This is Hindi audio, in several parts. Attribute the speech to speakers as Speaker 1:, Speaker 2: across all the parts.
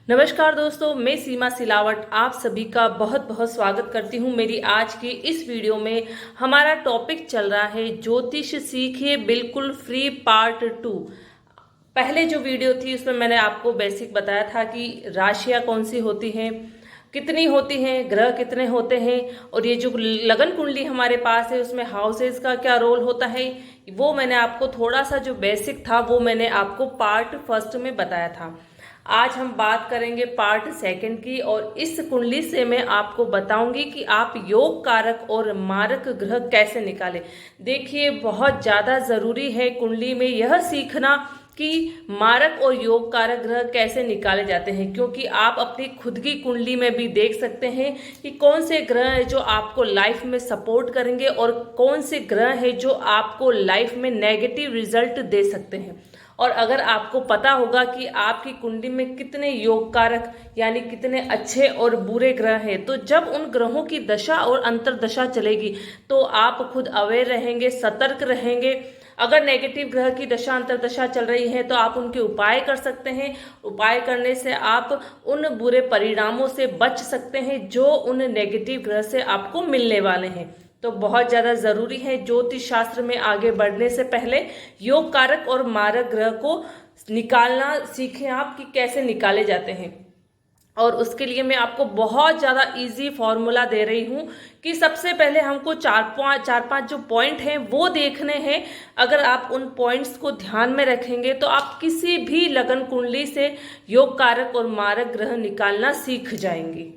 Speaker 1: नमस्कार दोस्तों, मैं सीमा सिलावट आप सभी का बहुत बहुत स्वागत करती हूँ मेरी आज की इस वीडियो में। हमारा टॉपिक चल रहा है ज्योतिष सीखिए बिल्कुल फ्री पार्ट 2। पहले जो वीडियो थी उसमें मैंने आपको बेसिक बताया था कि राशियाँ कौन सी होती हैं, कितनी होती हैं, ग्रह कितने होते हैं, और ये जो लगन कुंडली हमारे पास है उसमें हाउसेस का क्या रोल होता है, वो मैंने आपको थोड़ा सा जो बेसिक था वो मैंने आपको पार्ट फर्स्ट में बताया था। आज हम बात करेंगे पार्ट सेकंड की, और इस कुंडली से मैं आपको बताऊंगी कि आप योग कारक और मारक ग्रह कैसे निकालें। देखिए, बहुत ज़्यादा ज़रूरी है कुंडली में यह सीखना कि मारक और योग कारक ग्रह कैसे निकाले जाते हैं, क्योंकि आप अपनी खुद की कुंडली में भी देख सकते हैं कि कौन से ग्रह है जो आपको लाइफ में सपोर्ट करेंगे और कौन से ग्रह है जो आपको लाइफ में नेगेटिव रिजल्ट दे सकते हैं। और अगर आपको पता होगा कि आपकी कुंडली में कितने योग कारक यानी कितने अच्छे और बुरे ग्रह हैं, तो जब उन ग्रहों की दशा और अंतर्दशा चलेगी तो आप खुद अवेयर रहेंगे, सतर्क रहेंगे। अगर नेगेटिव ग्रह की दशा अंतर्दशा चल रही है तो आप उनके उपाय कर सकते हैं। उपाय करने से आप उन बुरे परिणामों से बच सकते हैं जो उन नेगेटिव ग्रह से आपको मिलने वाले हैं। तो बहुत ज़्यादा ज़रूरी है ज्योतिष शास्त्र में आगे बढ़ने से पहले योग कारक और मारक ग्रह को निकालना सीखें आप कि कैसे निकाले जाते हैं। और उसके लिए मैं आपको बहुत ज़्यादा इजी फॉर्मूला दे रही हूँ कि सबसे पहले हमको चार पांच जो पॉइंट हैं वो देखने हैं। अगर आप उन पॉइंट्स को ध्यान में रखेंगे तो आप किसी भी लगन कुंडली से योग कारक और मारक ग्रह निकालना सीख जाएंगे।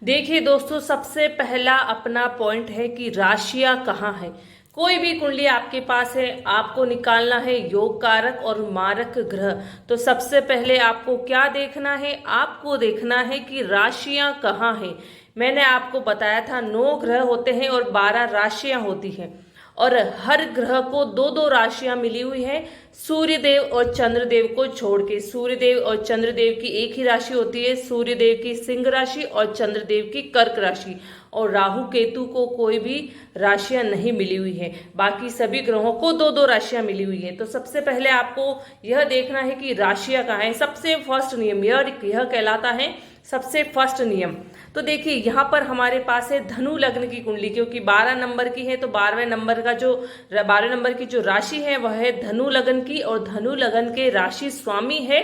Speaker 1: देखिए दोस्तों, सबसे पहला अपना पॉइंट है कि राशियां कहाँ है। कोई भी कुंडली आपके पास है, आपको निकालना है योग कारक और मारक ग्रह। तो सबसे पहले आपको क्या देखना है, आपको देखना है कि राशियां कहाँ हैं। मैंने आपको बताया था 9 ग्रह होते हैं और 12 राशियां होती हैं, और हर ग्रह को 2-2 राशियां मिली हुई है सूर्यदेव और चंद्रदेव को छोड़ के। सूर्यदेव और चंद्रदेव की एक ही राशि होती है, सूर्यदेव की सिंह राशि और चंद्रदेव की कर्क राशि, और राहु केतु को कोई भी राशियां नहीं मिली हुई है। बाकी सभी ग्रहों को 2-2 राशियां मिली हुई है। तो सबसे पहले आपको यह देखना है कि राशियां कहाँ है। सबसे फर्स्ट नियम यह कहलाता है सबसे फर्स्ट नियम। तो देखिए, यहाँ पर हमारे पास है धनु लग्न की कुंडली, क्योंकि 12 नंबर की है तो 12वें नंबर का जो 12 नंबर की जो राशि है वह है धनु लग्न की, और धनु लग्न के राशि स्वामी है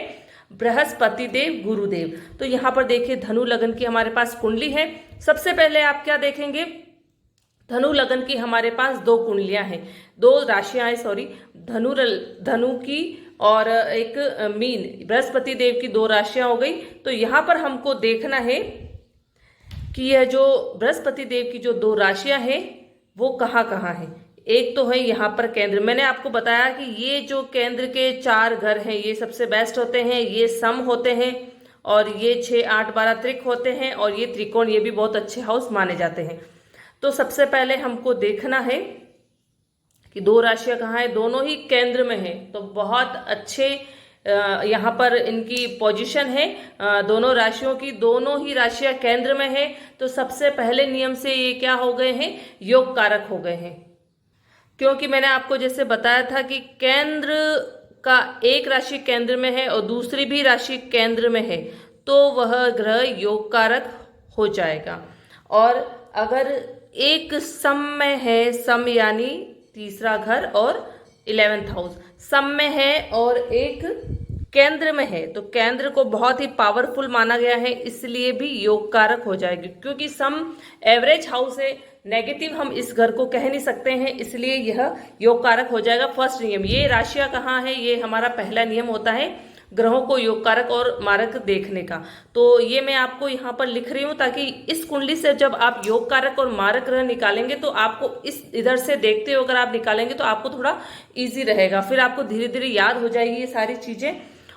Speaker 1: बृहस्पति देव गुरुदेव। तो यहाँ पर देखिए धनु लग्न की हमारे पास कुंडली है। सबसे पहले आप क्या देखेंगे, धनु लग्न की हमारे पास 2 कुंडलियां हैं, 2 राशियां हैं, सॉरी, धनु की और एक मीन, बृहस्पति देव की 2 राशियां हो गई। तो यहाँ पर हमको देखना है कि यह जो बृहस्पति देव की जो 2 राशियां हैं वो कहाँ कहाँ है। एक तो है यहाँ पर केंद्र। मैंने आपको बताया कि ये जो केंद्र के 4 घर हैं ये सबसे बेस्ट होते हैं, ये सम होते हैं, और ये 6, 8, 12 त्रिक होते हैं, और ये त्रिकोण, ये भी बहुत अच्छे हाउस माने जाते हैं। तो सबसे पहले हमको देखना है कि 2 राशियां कहाँ है, दोनों ही केंद्र में है। तो बहुत अच्छे यहाँ पर इनकी पोजीशन है, दोनों राशियों की, दोनों ही राशियां केंद्र में है। तो सबसे पहले नियम से ये क्या हो गए हैं, योग कारक हो गए हैं। क्योंकि मैंने आपको जैसे बताया था कि केंद्र का एक राशि केंद्र में है और दूसरी भी राशि केंद्र में है, तो वह ग्रह योग कारक हो जाएगा। और अगर एक सम में है, सम यानी तीसरा घर और 11th हाउस सम में है, और एक केंद्र में है, तो केंद्र को बहुत ही पावरफुल माना गया है, इसलिए भी योग कारक हो जाएगी। क्योंकि सम एवरेज हाउस है, नेगेटिव हम इस घर को कह नहीं सकते हैं, इसलिए यह योग कारक हो जाएगा। फर्स्ट नियम, ये राशियां कहाँ है, ये हमारा पहला नियम होता है ग्रहों को योग कारक और मारक देखने का। तो ये मैं आपको यहाँ पर लिख रही हूँ ताकि इस कुंडली से जब आप योग कारक और मारक ग्रह निकालेंगे तो आपको इस इधर से देखते हुए अगर आप निकालेंगे तो आपको थोड़ा इजी रहेगा, फिर आपको धीरे धीरे याद हो जाएगी ये सारी चीजें।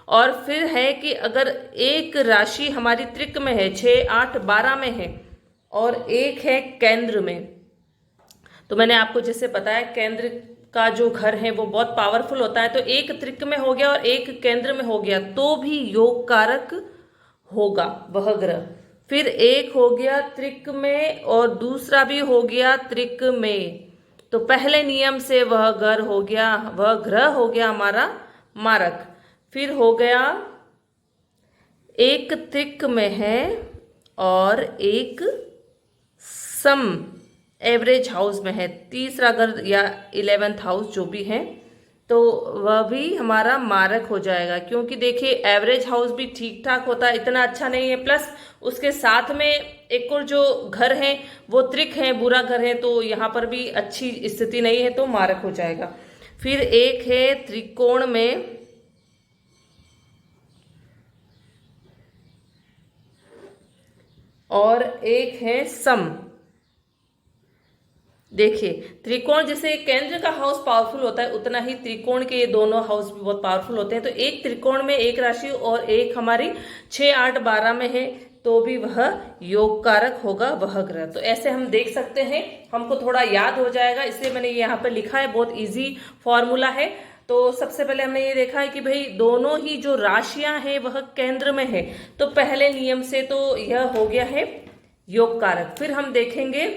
Speaker 1: और फिर है कि अगर एक राशि हमारी त्रिक में है, 6, 8, 12 में है, और एक है केंद्र में, तो मैंने आपको जैसे बताया केंद्र का जो घर है वो बहुत पावरफुल होता है। तो एक त्रिक में हो गया और एक केंद्र में हो गया तो भी योग कारक होगा वह ग्रह। फिर एक हो गया त्रिक में और दूसरा भी हो गया त्रिक में, तो पहले नियम से वह ग्रह हो गया, वह ग्रह हो गया हमारा मारक। फिर हो गया एक त्रिक में है और एक सम एवरेज हाउस में है, तीसरा घर या 11th हाउस जो भी है, तो वह भी हमारा मारक हो जाएगा। क्योंकि देखिए एवरेज हाउस भी ठीक ठाक होता है, इतना अच्छा नहीं है, प्लस उसके साथ में एक और जो घर है वो त्रिक है, बुरा घर है, तो यहाँ पर भी अच्छी स्थिति नहीं है, तो मारक हो जाएगा। फिर एक है त्रिकोण में और एक है सम। देखिए त्रिकोण जैसे केंद्र का हाउस पावरफुल होता है, उतना ही त्रिकोण के ये दोनों हाउस भी बहुत पावरफुल होते हैं। तो एक त्रिकोण में एक राशि और एक हमारी 6, 8, 12 में है, तो भी वह योग कारक होगा वह ग्रह। तो ऐसे हम देख सकते हैं, हमको थोड़ा याद हो जाएगा, इसलिए मैंने यहाँ पर लिखा है, बहुत इजी फॉर्मूला है। तो सबसे पहले हमने ये देखा है कि भाई दोनों ही जो राशियां हैं वह केंद्र में है, तो पहले नियम से तो यह हो गया है योग कारक। फिर हम देखेंगे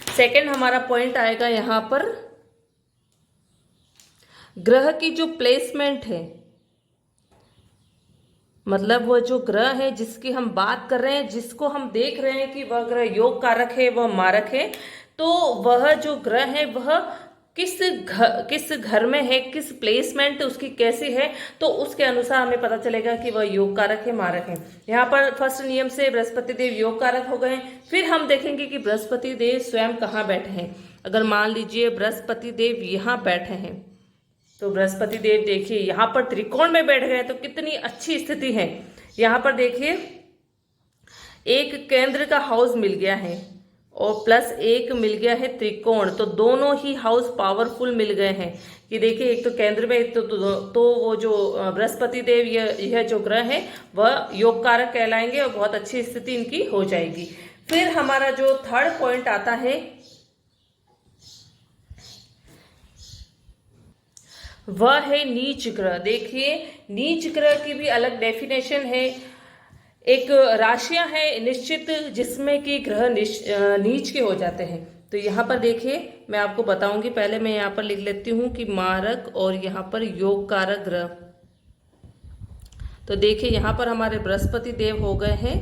Speaker 1: सेकंड हमारा पॉइंट आएगा यहां पर ग्रह की जो प्लेसमेंट है, मतलब वह जो ग्रह है जिसकी हम बात कर रहे हैं, जिसको हम देख रहे हैं कि वह ग्रह योग कारक है, वह मारक है, तो वह जो ग्रह है वह किस घर में है, किस प्लेसमेंट उसकी कैसी है, तो उसके अनुसार हमें पता चलेगा कि वह योग कारक है, मारक है। यहाँ पर फर्स्ट नियम से बृहस्पति देव योग कारक हो गए। फिर हम देखेंगे कि बृहस्पति देव स्वयं कहाँ बैठे हैं। अगर मान लीजिए बृहस्पति देव यहाँ बैठे हैं, तो बृहस्पति देव देखिए यहाँ पर त्रिकोण में बैठ गए, तो कितनी अच्छी स्थिति है। यहाँ पर देखिए एक केंद्र का हाउस मिल गया है और प्लस एक मिल गया है त्रिकोण, तो दोनों ही हाउस पावरफुल मिल गए हैं। कि देखिए एक तो केंद्र में, तो वो जो बृहस्पति देव यह जो ग्रह है वह योग कारक कहलाएंगे और बहुत अच्छी स्थिति इनकी हो जाएगी। फिर हमारा जो थर्ड पॉइंट आता है वह है नीच ग्रह। देखिए नीच ग्रह की भी अलग डेफिनेशन है। एक राशियां हैं निश्चित जिसमें कि ग्रह नीच के हो जाते हैं। तो यहाँ पर देखिए मैं आपको बताऊंगी, पहले मैं यहाँ पर लिख लेती हूँ कि मारक और यहाँ पर योग कारक ग्रह। तो देखिए यहाँ पर हमारे बृहस्पति देव हो गए हैं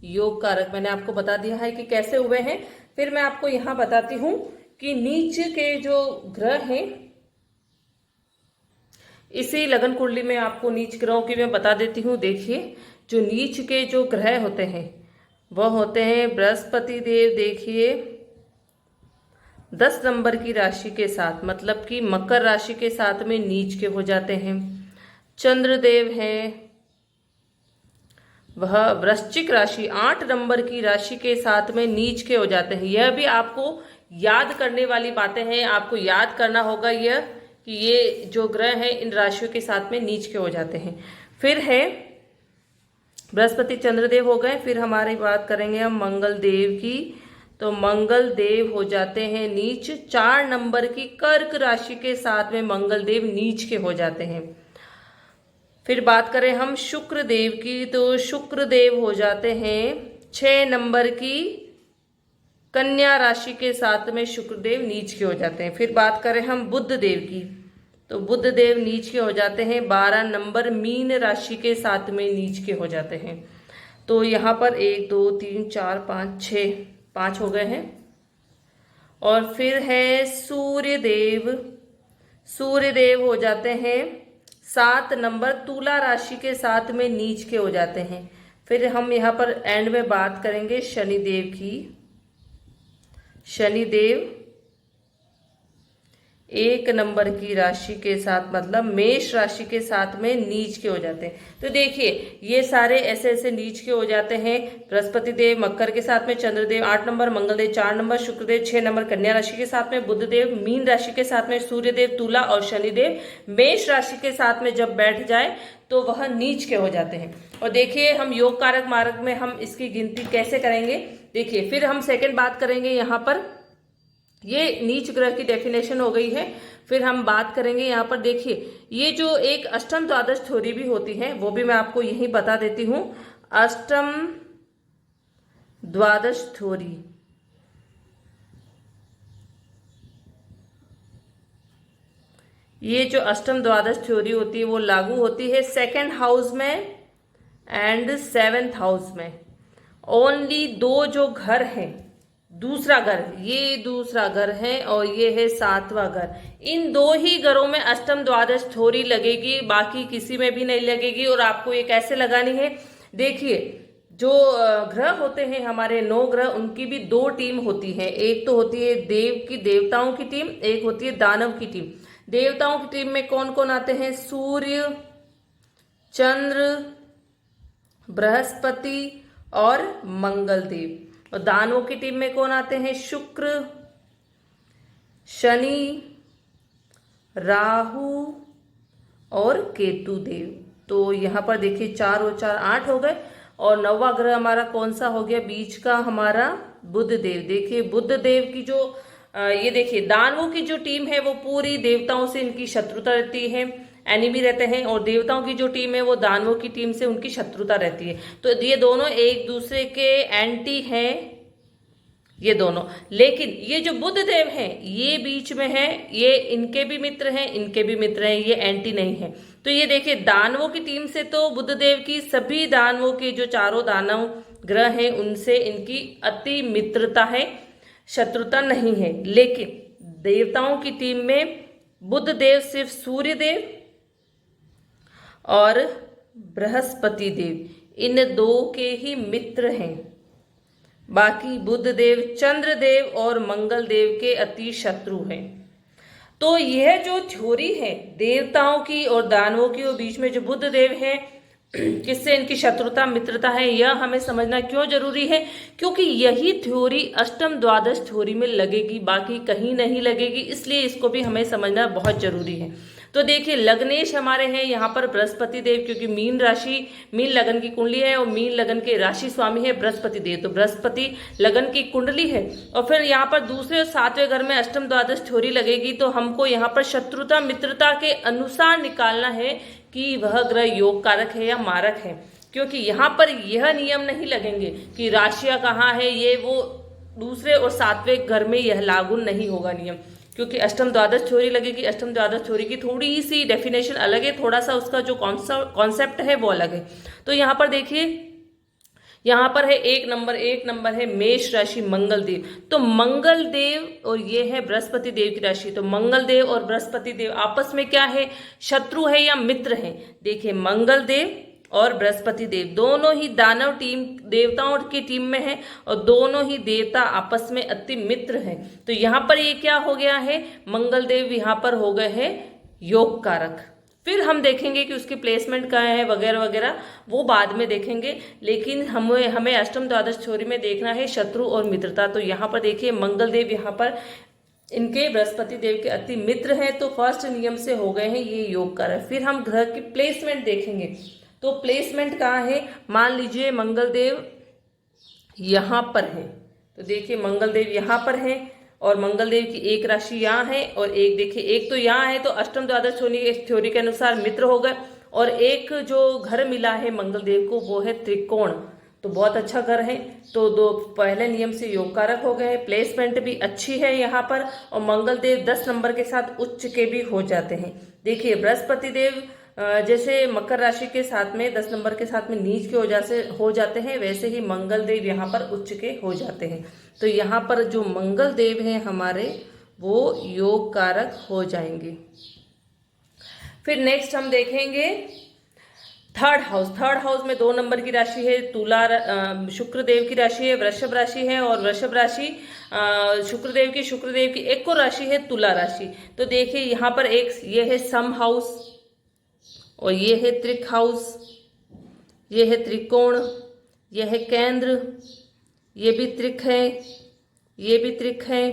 Speaker 1: योग कारक, मैंने आपको बता दिया है कि कैसे हुए हैं। फिर मैं आपको यहाँ बताती हूँ कि नीच के जो ग्रह हैं, इसी लगन कुंडली में आपको नीच ग्रहों की मैं बता देती हूँ। देखिए जो नीच के जो ग्रह होते हैं वह होते हैं बृहस्पति देव, देखिए 10 नंबर की राशि के साथ, मतलब कि मकर राशि के साथ में नीच के हो जाते हैं। चंद्रदेव है वह वृश्चिक राशि 8 नंबर की राशि के साथ में नीच के हो जाते हैं। यह भी आपको याद करने वाली बातें हैं, आपको याद करना होगा यह कि ये जो ग्रह हैं इन राशियों के साथ में नीच के हो जाते हैं। फिर है बृहस्पति चंद्रदेव हो गए। फिर हमारी बात करेंगे हम मंगल देव की, तो मंगल देव हो जाते हैं नीच 4 नंबर की कर्क राशि के साथ में मंगल देव नीच के हो जाते हैं। फिर बात करें हम शुक्र देव की, तो शुक्र देव हो जाते हैं 6 नंबर की कन्या राशि के साथ में शुक्रदेव नीच के हो जाते हैं। फिर बात करें हम बुध देव की, तो बुध देव नीच के हो जाते हैं 12 नंबर मीन राशि के साथ में नीच के हो जाते हैं। तो यहाँ पर 1 2 3 4 5 6 5 हो गए हैं। और फिर है सूर्य देव, सूर्य देव हो जाते हैं 7 नंबर तुला राशि के साथ में नीच के हो जाते हैं। फिर हम यहाँ पर एंड में बात करेंगे शनिदेव की, शनिदेव 1 नंबर की राशि के साथ, मतलब मेष राशि के साथ में नीच के हो जाते हैं। तो देखिए ये सारे ऐसे ऐसे नीच के हो जाते हैं। बृहस्पति देव मकर के साथ में, Chandradev 8 number, Mangaldev 4 number, Shukradev 6 number कन्या राशि के साथ में, बुधदेव मीन राशि के साथ में, सूर्यदेव तुला और शनिदेव मेष राशि के साथ में जब बैठ जाए तो वह नीच के हो जाते हैं। और देखिए हम योग कारक मार्ग में हम इसकी गिनती कैसे करेंगे। देखिए फिर हम सेकंड बात करेंगे, यहाँ पर ये नीच ग्रह की डेफिनेशन हो गई है। फिर हम बात करेंगे यहाँ पर, देखिए ये जो एक अष्टम द्वादश थ्योरी भी होती है वो भी मैं आपको यही बता देती हूँ। अष्टम द्वादश थ्योरी, ये जो अष्टम द्वादश थ्योरी होती है वो लागू होती है सेकंड हाउस में एंड 7th हाउस में ओनली 2 जो घर हैं, दूसरा घर, ये दूसरा घर है और ये है 7वां घर, इन 2 ही घरों में अष्टम द्वादश थ्योरी लगेगी, बाकी किसी में भी नहीं लगेगी। और आपको ये कैसे लगानी है, देखिए जो ग्रह होते हैं हमारे 9 ग्रह, उनकी भी 2 टीम होती है। एक तो होती है देवताओं की टीम, एक होती है दानव की टीम। देवताओं की टीम में कौन कौन आते हैं, सूर्य, चंद्र, बृहस्पति और मंगल देव। और दानवों की टीम में कौन आते हैं, शुक्र, शनि, राहु और केतु देव। तो यहाँ पर देखिए 4 और 4 8 हो गए। और 9वां ग्रह हमारा कौन सा हो गया, बीच का हमारा बुध देव। देखिए बुध देव की जो ये देखिए दानवों की जो टीम है वो पूरी देवताओं से इनकी शत्रुता रहती है, एनिमी रहते हैं। और देवताओं की जो टीम है वो दानवों की टीम से उनकी शत्रुता रहती है। तो ये दोनों एक दूसरे के एंटी हैं, ये दोनों। लेकिन ये जो बुध देव हैं ये बीच में है, ये इनके भी मित्र हैं, इनके भी मित्र हैं, ये एंटी नहीं है। तो ये देखिए दानवों की टीम से तो बुध देव की सभी दानवों के जो 4 दानव ग्रह हैं उनसे इनकी अति मित्रता है, शत्रुता नहीं है। लेकिन देवताओं की टीम में बुध देव सिर्फ सूर्य देव और बृहस्पति देव, इन 2 के ही मित्र हैं। बाकी बुध देव, चंद्र देव और मंगल देव के अति शत्रु हैं। तो यह जो थ्योरी है देवताओं की और दानवों की, और बीच में जो बुध देव है किससे इनकी शत्रुता मित्रता है, यह हमें समझना क्यों जरूरी है, क्योंकि यही थ्योरी अष्टम द्वादश थ्योरी में लगेगी, बाकी कहीं नहीं लगेगी। इसलिए इसको भी हमें समझना बहुत जरूरी है। तो देखिए लग्नेश हमारे हैं यहाँ पर बृहस्पति देव, क्योंकि मीन राशि, मीन लगन की कुंडली है और मीन लगन के राशि स्वामी है बृहस्पति देव, तो बृहस्पति लगन की कुंडली है। और फिर यहाँ पर दूसरे और 7वें घर में अष्टम द्वादश थ्योरी लगेगी, तो हमको यहाँ पर शत्रुता मित्रता के अनुसार निकालना है कि वह ग्रह योग कारक है या मारक है। क्योंकि यहाँ पर यह नियम नहीं लगेंगे कि राशियां कहाँ है, ये वो दूसरे और 7वें घर में यह लागू नहीं होगा नियम, क्योंकि अष्टम द्वादश थ्योरी लगेगी। अष्टम द्वादश थ्योरी की थोड़ी सी डेफिनेशन अलग है, थोड़ा सा उसका जो कॉन्सेप्ट है वो अलग है। तो यहाँ पर देखिए, यहाँ पर है 1 नंबर है मेष राशि मंगल देव। तो मंगल देव और ये है बृहस्पति देव की राशि, तो मंगल देव और बृहस्पति देव आपस में क्या है, शत्रु है या मित्र है। देखिए मंगल देव और बृहस्पति देव दोनों ही दानव टीम, देवताओं की टीम में है, और दोनों ही देवता आपस में अति मित्र हैं। तो यहाँ पर ये क्या हो गया है, मंगल देव यहाँ पर हो गए हैं योग कारक। फिर हम देखेंगे कि उसकी प्लेसमेंट कहाँ है वगैरह वगैरह, वो बाद में देखेंगे। लेकिन हमें अष्टम द्वादश थ्योरी में देखना है शत्रु और मित्रता। तो यहाँ पर देखिए मंगल देव यहाँ पर इनके बृहस्पति देव के अति मित्र हैं, तो फर्स्ट नियम से हो गए हैं ये योग कारक। फिर हम ग्रह की प्लेसमेंट देखेंगे। तो प्लेसमेंट कहाँ है, मान लीजिए मंगल देव यहाँ पर है, तो देखिए मंगल देव यहाँ पर है और मंगल देव की एक राशि यहाँ है और एक देखिए एक तो यहाँ है, तो अष्टम द्वादश थ्योरी के अनुसार मित्र हो गए। और एक जो घर मिला है मंगल देव को वो है त्रिकोण, तो बहुत अच्छा घर है। तो 2 पहले नियम से योग कारक हो गए। प्लेसमेंट भी अच्छी है यहाँ पर, और मंगल देव 10 नंबर के साथ उच्च के भी हो जाते हैं। देखिए बृहस्पति देव जैसे मकर राशि के साथ में 10 नंबर के साथ में नीच के हो जाते हैं, वैसे ही मंगल देव यहाँ पर उच्च के हो जाते हैं। तो यहाँ पर जो मंगल देव हैं हमारे वो योग कारक हो जाएंगे। फिर नेक्स्ट हम देखेंगे थर्ड हाउस में 2 नंबर की राशि है तुला, शुक्र देव की राशि है वृषभ राशि है, और वृषभ राशि शुक्रदेव की एक और राशि है तुला राशि। तो देखिए यहाँ पर एक ये है सम हाउस और ये है त्रिक हाउस, ये है त्रिकोण, ये है केंद्र, ये भी त्रिक है, ये भी त्रिक है।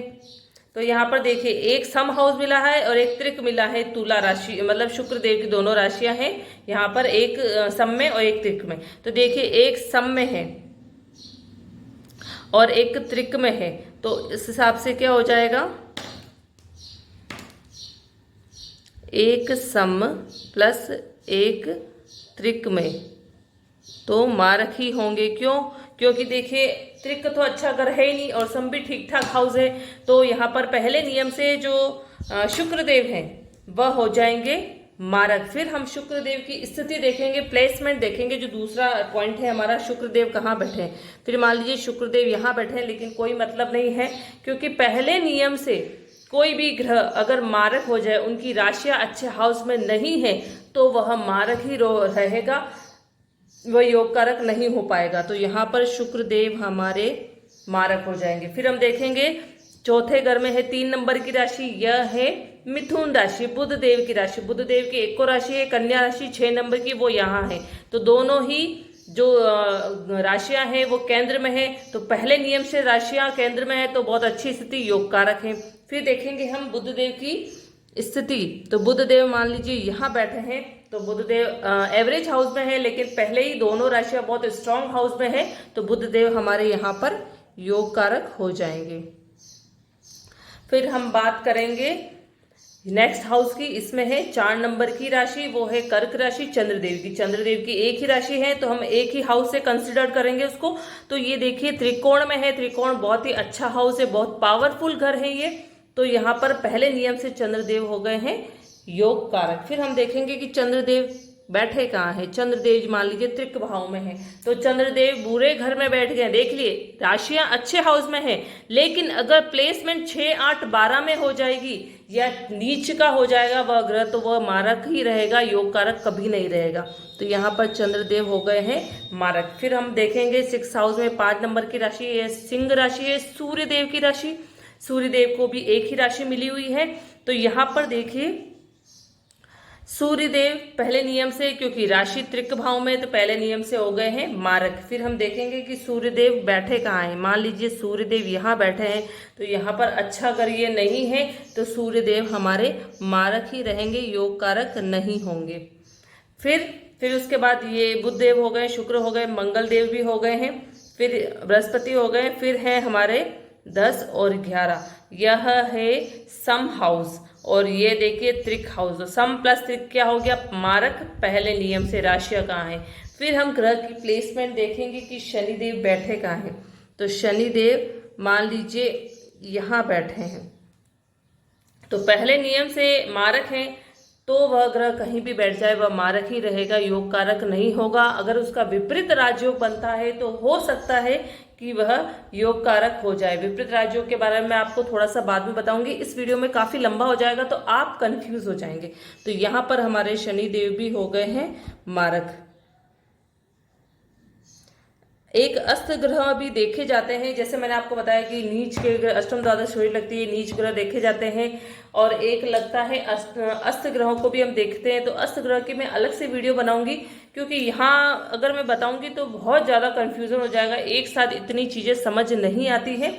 Speaker 1: तो यहाँ पर देखिए एक सम हाउस मिला है और एक त्रिक मिला है तुला राशि, मतलब शुक्र देव की दोनों राशियां हैं यहाँ पर, एक सम में और एक त्रिक में। तो देखिए एक सम में है और एक त्रिक में है, तो इस हिसाब से क्या हो जाएगा, एक सम प्लस एक त्रिक में, तो मारक ही होंगे। क्यों, क्योंकि देखिए त्रिक तो अच्छा घर है ही नहीं और सम भी ठीक ठाक हाउस है। तो यहाँ पर पहले नियम से जो शुक्र देव हैं वह हो जाएंगे मारक। फिर हम शुक्रदेव की स्थिति देखेंगे, प्लेसमेंट देखेंगे। जो दूसरा पॉइंट है हमारा, शुक्रदेव कहाँ बैठे हैं। फिर मान लीजिए शुक्रदेव यहाँ बैठे हैं, लेकिन कोई मतलब नहीं है, क्योंकि पहले नियम से कोई भी ग्रह अगर मारक हो जाए, उनकी राशियां अच्छे हाउस में नहीं है, तो वह मारक ही रहेगा, वह योग कारक नहीं हो पाएगा। तो यहाँ पर शुक्रदेव हमारे मारक हो जाएंगे। फिर हम देखेंगे चौथे घर में है 3 नंबर की राशि, यह है मिथुन राशि, बुध देव की राशि। बुध देव की एक और राशि है कन्या राशि 6 नंबर की, वो यहाँ है। तो दोनों ही जो राशियां हैं वो केंद्र में है। तो पहले नियम से राशियां केंद्र में है तो बहुत अच्छी स्थिति, योग कारक है। फिर देखेंगे हम बुध देव की स्थिति। तो बुध देव मान लीजिए यहाँ बैठे हैं, तो बुध देव एवरेज हाउस में है, लेकिन पहले ही दोनों राशियां बहुत स्ट्रांग हाउस में है, तो बुध देव हमारे यहाँ पर योग कारक हो जाएंगे। फिर हम बात करेंगे नेक्स्ट हाउस की। इसमें है 4 नंबर की राशि, वो है कर्क राशि, चंद्रदेव की। चंद्रदेव की एक ही राशि है, तो हम एक ही हाउस से कंसिडर करेंगे उसको। तो ये देखिए त्रिकोण में है, त्रिकोण बहुत ही अच्छा हाउस है, बहुत पावरफुल घर है ये। तो यहाँ पर पहले नियम से चंद्रदेव हो गए हैं योग कारक। फिर हम देखेंगे कि चंद्रदेव बैठे कहाँ है। चंद्रदेव मान लीजिए त्रिक भाव में है, तो चंद्रदेव बुरे घर में बैठ गए। देख लिए राशियां अच्छे हाउस में है, लेकिन अगर प्लेसमेंट 6, 8, 12 में हो जाएगी या नीच का हो जाएगा वह ग्रह, तो वह मारक ही रहेगा, योग कारक कभी नहीं रहेगा। तो यहाँ पर चंद्रदेव हो गए हैं मारक। फिर हम देखेंगे 6 हाउस में 5 नंबर की राशि है, सिंह राशि है, सूर्यदेव की राशि। सूर्यदेव को भी एक ही राशि मिली हुई है। तो यहाँ पर देखिए सूर्यदेव पहले नियम से, क्योंकि राशि त्रिक भाव में, तो पहले नियम से हो गए हैं मारक। फिर हम देखेंगे कि सूर्यदेव बैठे कहाँ हैं। मान लीजिए सूर्यदेव यहाँ बैठे हैं, तो यहाँ पर अच्छा अगर ये नहीं है तो सूर्यदेव हमारे मारक ही रहेंगे, योग कारक नहीं होंगे। फिर उसके बाद ये बुध देव हो गए, शुक्र हो गए, मंगल देव भी हो गए हैं, फिर बृहस्पति हो गए। फिर है हमारे 10 और 11, यह है सम हाउस, और ये देखिए त्रिक हाउस। सम प्लस त्रिक क्या हो गया, मारक। पहले नियम से राशियां कहाँ है। फिर हम ग्रह की प्लेसमेंट देखेंगे कि शनिदेव बैठे कहाँ हैं। तो शनिदेव मान लीजिए यहाँ बैठे हैं, तो पहले नियम से मारक हैं, तो वह ग्रह कहीं भी बैठ जाए वह मारक ही रहेगा, योग कारक नहीं होगा। अगर उसका विपरीत राजयोग बनता है तो हो सकता है कि वह योग कारक हो जाए। विपरीत राजयोग के बारे में मैं आपको थोड़ा सा बाद में बताऊंगी, इस वीडियो में काफी लंबा हो जाएगा तो आप कंफ्यूज हो जाएंगे। तो यहाँ पर हमारे शनि देव भी हो गए हैं मारक। एक अस्त ग्रह भी देखे जाते हैं, जैसे मैंने आपको बताया कि नीच के ग्रह, अष्टम द्वादश होड़ी लगती है, नीच ग्रह देखे जाते हैं, और एक लगता है अस्त ग्रहों को भी हम देखते हैं। तो अस्त ग्रह की मैं अलग से वीडियो बनाऊंगी, क्योंकि यहाँ अगर मैं बताऊंगी तो बहुत ज़्यादा कंफ्यूजन हो जाएगा, एक साथ इतनी चीज़ें समझ नहीं आती है।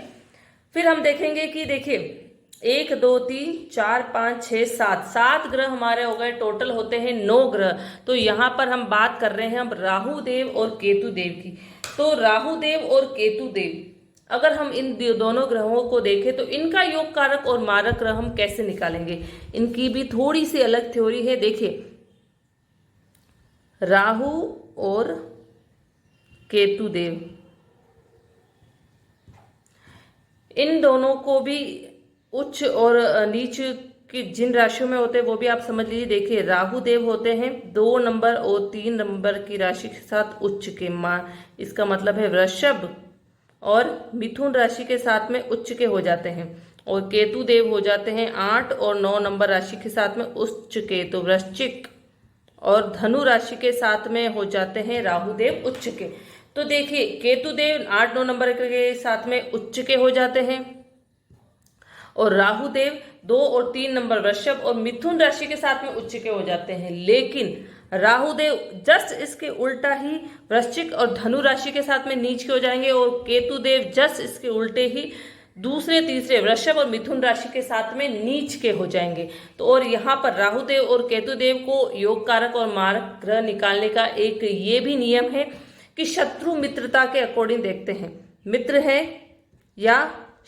Speaker 1: फिर हम देखेंगे कि देखिए 1, 2, 3, 4, 5, 6, 7 ग्रह हमारे हो गए, टोटल होते हैं 9 ग्रह। तो यहाँ पर हम बात कर रहे हैं हम राहु देव और केतु देव की। तो राहु देव और केतु देव, अगर हम इन दोनों ग्रहों को देखें तो इनका योग कारक और मारक ग्रह हम कैसे निकालेंगे, इनकी भी थोड़ी सी अलग थ्योरी है। देखिए राहु और केतु देव, इन दोनों को भी उच्च और नीच की जिन राशियों में होते हैं वो भी आप समझ लीजिए। देखिए राहु देव होते हैं 2 नंबर और 3 नंबर की राशि के साथ उच्च के, इसका मतलब है वृषभ और मिथुन राशि के साथ में उच्च के हो जाते हैं। और केतु देव हो जाते हैं 8 और 9 नंबर राशि के साथ में उच्च के, तो वृश्चिक और धनु राशि के साथ में हो जाते हैं राहु देव उच्च के। तो देखिए केतु देव 8, 9 नंबर के साथ में उच्च के हो जाते हैं, और राहु देव 2 और 3 नंबर वृषभ और मिथुन राशि के साथ में उच्च के हो जाते हैं। लेकिन राहु देव जस्ट इसके उल्टा ही वृश्चिक और धनु राशि के साथ में नीच के हो जाएंगे, और केतु देव जस्ट इसके उल्टे ही दूसरे तीसरे वृषभ और मिथुन राशि के साथ में नीच के हो जाएंगे। तो और यहाँ पर राहु देव और केतु देव को योग कारक और मारक ग्रह निकालने का एक ये भी नियम है कि शत्रु मित्रता के अकॉर्डिंग देखते हैं, मित्र है या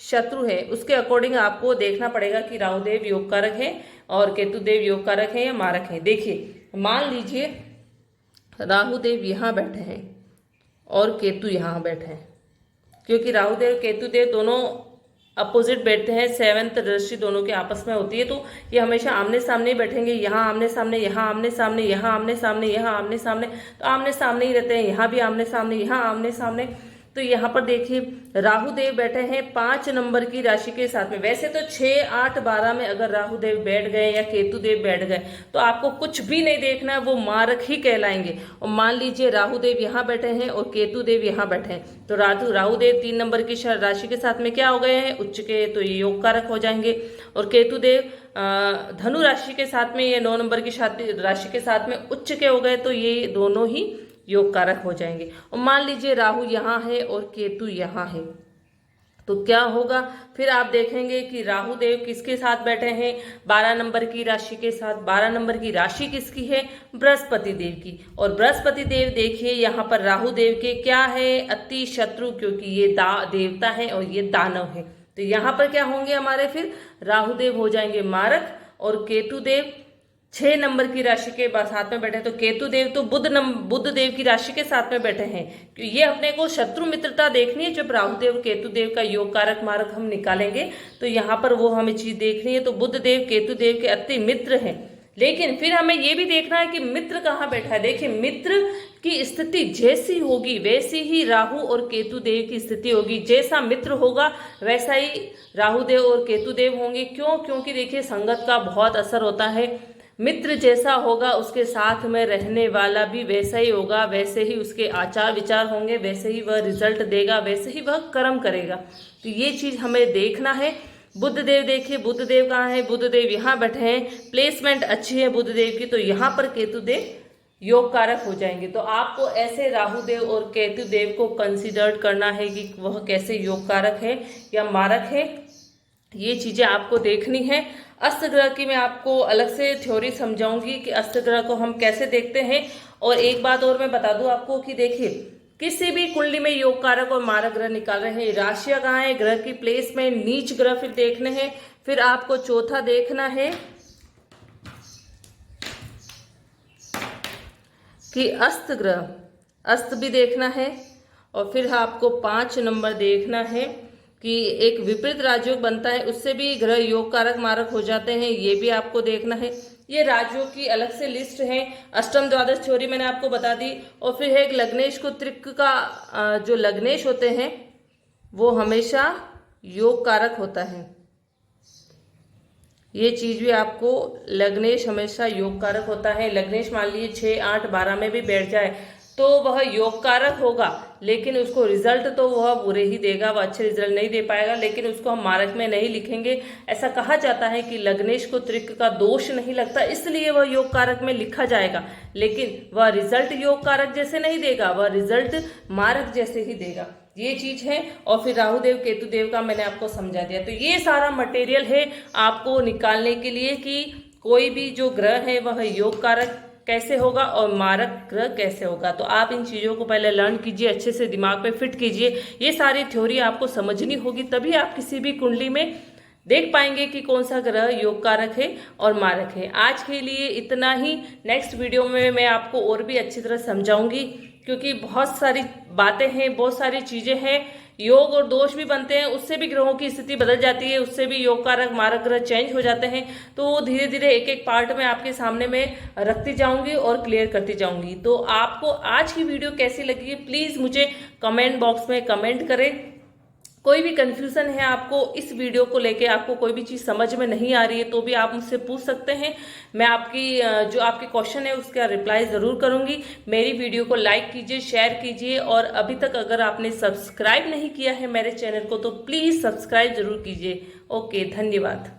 Speaker 1: शत्रु है, उसके अकॉर्डिंग आपको देखना पड़ेगा कि राहु देव योग कारक है और केतु देव योग कारक है या मारक है। देखिए मान लीजिए राहु देव यहाँ बैठे हैं और केतु यहाँ बैठे हैं, क्योंकि राहु देव केतु देव दोनों अपोजिट बैठते हैं, 7th दृष्टि दोनों के आपस में होती है, तो ये हमेशा आमने सामने ही बैठेंगे। यहाँ आमने सामने, यहाँ आमने सामने, यहाँ आमने सामने, यहाँ आमने सामने, तो आमने सामने ही रहते हैं। यहाँ भी आमने सामने, यहाँ आमने सामने। तो यहाँ पर देखिए राहु देव बैठे हैं 5 नंबर की राशि के साथ में। वैसे तो 6, 8, 12 में अगर राहु देव बैठ गए या केतु देव बैठ गए तो आपको कुछ भी नहीं देखना है, वो मारक ही कहलाएंगे। और मान लीजिए राहु देव यहाँ बैठे हैं और केतु देव यहाँ बैठे हैं, तो राहु देव 3 नंबर की राशि के साथ में क्या हो गए हैं, उच्च के, तो ये योग कारक हो जाएंगे। और केतु देव धनु राशि के साथ में, ये 9 नंबर की राशि के साथ में उच्च के हो गए, तो ये दोनों ही योग कारक हो जाएंगे। और मान लीजिए राहु यहाँ है और केतु यहाँ है, तो क्या होगा, फिर आप देखेंगे कि राहु देव किसके साथ बैठे हैं, 12 नंबर की राशि के साथ। 12 नंबर की राशि किसकी है, बृहस्पति देव की। और बृहस्पति देव देखिए यहाँ पर राहु देव के क्या है, अति शत्रु, क्योंकि ये देवता है और ये दानव है। तो यहाँ पर क्या होंगे हमारे, फिर राहु देव हो जाएंगे मारक और केतु देव 6 नंबर की राशि के साथ में बैठे। तो केतु देव तो बुध देव की राशि के साथ में बैठे हैं। ये अपने को शत्रु मित्रता देखनी है। जब राहु देव केतु देव का योग कारक मारक हम निकालेंगे तो यहाँ पर वो हमें चीज देखनी है। तो बुध देव केतु देव के अति मित्र हैं, लेकिन फिर हमें ये भी देखना है कि मित्र कहाँ बैठा है। देखिए मित्र की स्थिति जैसी होगी वैसी ही राहु और केतु देव की स्थिति होगी। जैसा मित्र होगा वैसा ही राहु देव और केतु देव होंगे। क्यों? क्योंकि देखिए संगत का बहुत असर होता है। मित्र जैसा होगा उसके साथ में रहने वाला भी वैसा ही होगा, वैसे ही उसके आचार विचार होंगे, वैसे ही वह रिजल्ट देगा, वैसे ही वह कर्म करेगा। तो ये चीज हमें देखना है। बुध देव देखिए, बुध देव कहाँ है, बुध देव यहाँ बैठे हैं, प्लेसमेंट अच्छी है बुध देव की, तो यहाँ पर केतु देव योग कारक हो जाएंगे। तो आपको ऐसे राहु देव और केतु देव को कंसिडर करना है कि वह कैसे योग कारक है या मारक है, ये चीजें आपको देखनी है। अस्त ग्रह की मैं आपको अलग से थ्योरी समझाऊंगी कि अस्त ग्रह को हम कैसे देखते हैं। और एक बात और मैं बता दूं आपको कि देखिए किसी भी कुंडली में योग कारक और मारक ग्रह निकाल रहे हैं, राशियां कहाँ है, ग्रह की प्लेस में नीच ग्रह फिर देखने हैं। फिर आपको चौथा देखना है कि अस्त ग्रह, अस्त भी देखना है। और फिर आपको 5 नंबर देखना है कि एक विपरीत राजयोग बनता है, उससे भी ग्रह योग कारक मारक हो जाते हैं, ये भी आपको देखना है। ये राजयोग की अलग से लिस्ट है। अष्टम द्वादश थ्योरी मैंने आपको बता दी। और फिर है एक लग्नेश को त्रिक का, जो लग्नेश होते हैं वो हमेशा योग कारक होता है। ये चीज भी आपको, लग्नेश हमेशा योग कारक होता है। लग्नेश मान लीजिए 6, 8, 12 में भी बैठ जाए तो वह योग कारक होगा, लेकिन उसको रिजल्ट तो वह बुरे ही देगा, वह अच्छे रिजल्ट नहीं दे पाएगा, लेकिन उसको हम मारक में नहीं लिखेंगे। ऐसा कहा जाता है कि लग्नेश को त्रिक का दोष नहीं लगता, इसलिए वह योग कारक में लिखा जाएगा, लेकिन वह रिजल्ट योग कारक जैसे नहीं देगा, वह रिजल्ट मारक जैसे ही देगा। ये चीज है। और फिर राहु देव केतु देव का मैंने आपको समझा दिया। तो ये सारा मटेरियल है आपको निकालने के लिए कि कोई भी जो ग्रह है वह योग कारक कैसे होगा और मारक ग्रह कैसे होगा। तो आप इन चीज़ों को पहले लर्न कीजिए, अच्छे से दिमाग में फिट कीजिए। ये सारी थ्योरी आपको समझनी होगी, तभी आप किसी भी कुंडली में देख पाएंगे कि कौन सा ग्रह योग कारक है और मारक है। आज के लिए इतना ही। नेक्स्ट वीडियो में मैं आपको और भी अच्छी तरह समझाऊंगी, क्योंकि बहुत सारी बातें हैं, बहुत सारी चीज़ें हैं। योग और दोष भी बनते हैं, उससे भी ग्रहों की स्थिति बदल जाती है, उससे भी योग कारक मारक ग्रह चेंज हो जाते हैं। तो वो धीरे धीरे एक एक पार्ट में आपके सामने में रखती जाऊंगी और क्लियर करती जाऊंगी। तो आपको आज की वीडियो कैसी लगी है प्लीज मुझे कमेंट बॉक्स में कमेंट करें। कोई भी कंफ्यूजन है आपको इस वीडियो को लेके, आपको कोई भी चीज़ समझ में नहीं आ रही है तो भी आप मुझसे पूछ सकते हैं। मैं आपकी जो आपके क्वेश्चन है उसका रिप्लाई ज़रूर करूंगी। मेरी वीडियो को लाइक कीजिए, शेयर कीजिए, और अभी तक अगर आपने सब्सक्राइब नहीं किया है मेरे चैनल को तो प्लीज़ सब्सक्राइब जरूर कीजिए। ओके, धन्यवाद।